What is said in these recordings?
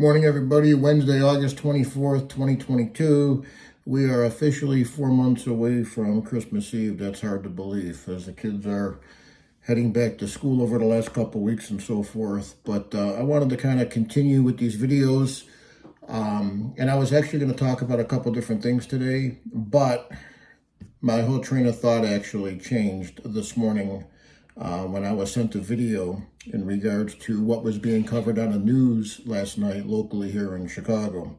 Morning, everybody. Wednesday, August 24th, 2022. We are officially 4 months away from Christmas Eve. That's hard to believe as the kids are heading back to school over the last couple weeks and so forth. But I wanted to kind of continue with these videos. And I was actually going to talk about a couple different things today, but my whole train of thought actually changed this morning when I was sent a video in regards to what was being covered on the news last night locally here in Chicago.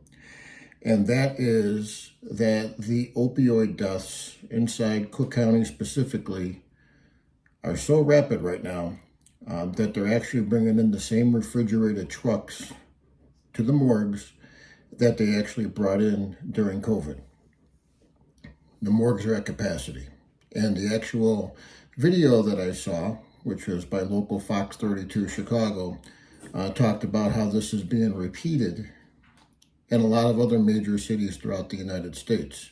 And that is that the opioid deaths inside Cook County specifically are so rapid right now that they're actually bringing in the same refrigerated trucks to the morgues that they actually brought in during COVID. The morgues are at capacity. And the actual video that I saw, which was by local Fox 32 Chicago, talked about how this is being repeated in a lot of other major cities throughout the United States.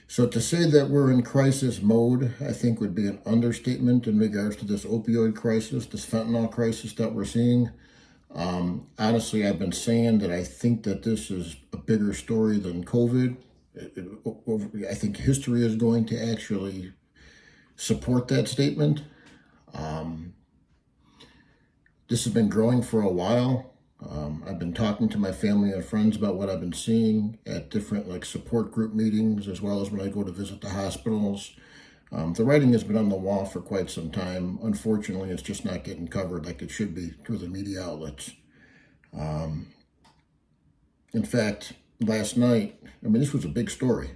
So to say that we're in crisis mode, I think would be an understatement in regards to this opioid crisis, this fentanyl crisis that we're seeing. Honestly, I've been saying that I think that this is a bigger story than COVID. I think history is going to actually support that statement. This has been growing for a while. I've been talking to my family and friends about what I've been seeing at different support group meetings, as well as when I go to visit the hospitals. The writing has been on the wall for quite some time. Unfortunately, it's just not getting covered like it should be through the media outlets. In fact, last night, this was a big story.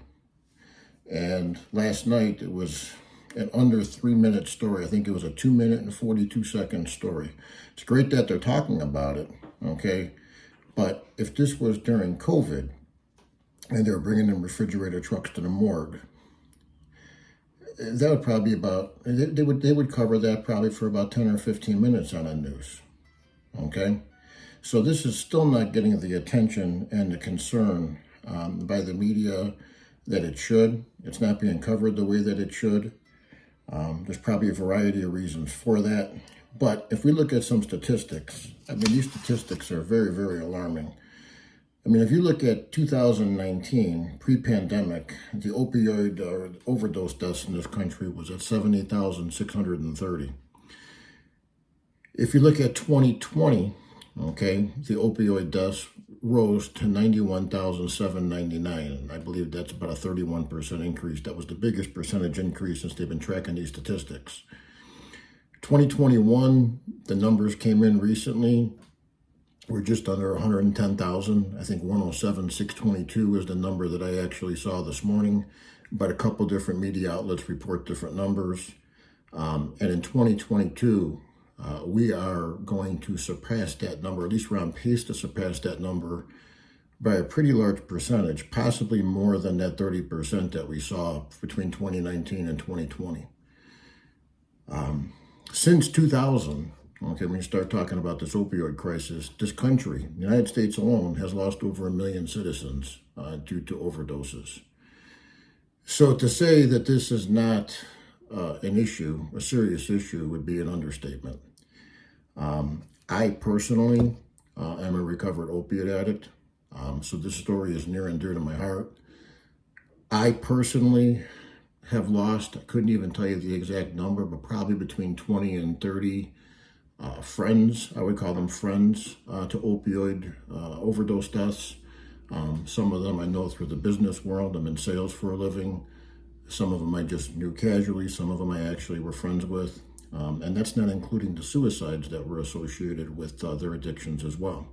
And last night it was an under 3-minute story. I think it was a 2-minute and 42-second story. It's great that they're talking about it, okay? But if this was during COVID and they were bringing in refrigerator trucks to the morgue, that would probably they would cover that probably for about 10 or 15 minutes on the news, okay? So this is still not getting the attention and the concern by the media that it should. It's not being covered the way that it should. There's probably a variety of reasons for that. But if we look at some statistics, these statistics are very, very alarming. If you look at 2019, pre-pandemic, the opioid or overdose deaths in this country was at 70,630. If you look at 2020, okay, the opioid deaths rose to 91,799. I believe that's about a 31% increase. That was the biggest percentage increase since they've been tracking these statistics. 2021, the numbers came in recently. We're just under 110,000. I think 107,622 is the number that I actually saw this morning, but a couple different media outlets report different numbers. And in 2022, we are going to surpass that number, at least we're on pace to surpass that number by a pretty large percentage, possibly more than that 30% that we saw between 2019 and 2020. Since 2000, okay, when you start talking about this opioid crisis, this country, the United States alone, has lost over 1 million citizens due to overdoses. So to say that this is not an issue, a serious issue, would be an understatement. I personally am a recovered opiate addict, so this story is near and dear to my heart. I personally have lost, I couldn't even tell you the exact number, but probably between 20 and 30 friends, I would call them friends, to opioid overdose deaths. Some of them I know through the business world. I'm in sales for a living. Some of them I just knew casually. Some of them I actually were friends with. And that's not including the suicides that were associated with their addictions as well.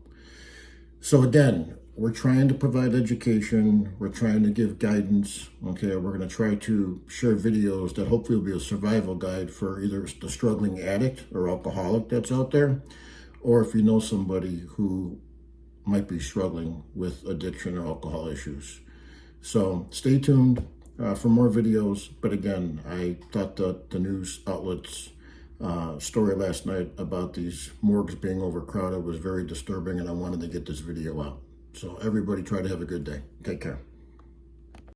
So again, we're trying to provide education. We're trying to give guidance. Okay, we're going to try to share videos that hopefully will be a survival guide for either the struggling addict or alcoholic that's out there, or if you know somebody who might be struggling with addiction or alcohol issues. So stay tuned for more videos. But again, I thought that the news outlets story last night about these morgues being overcrowded was very disturbing, and I wanted to get this video out. So everybody try to have a good day. Take care.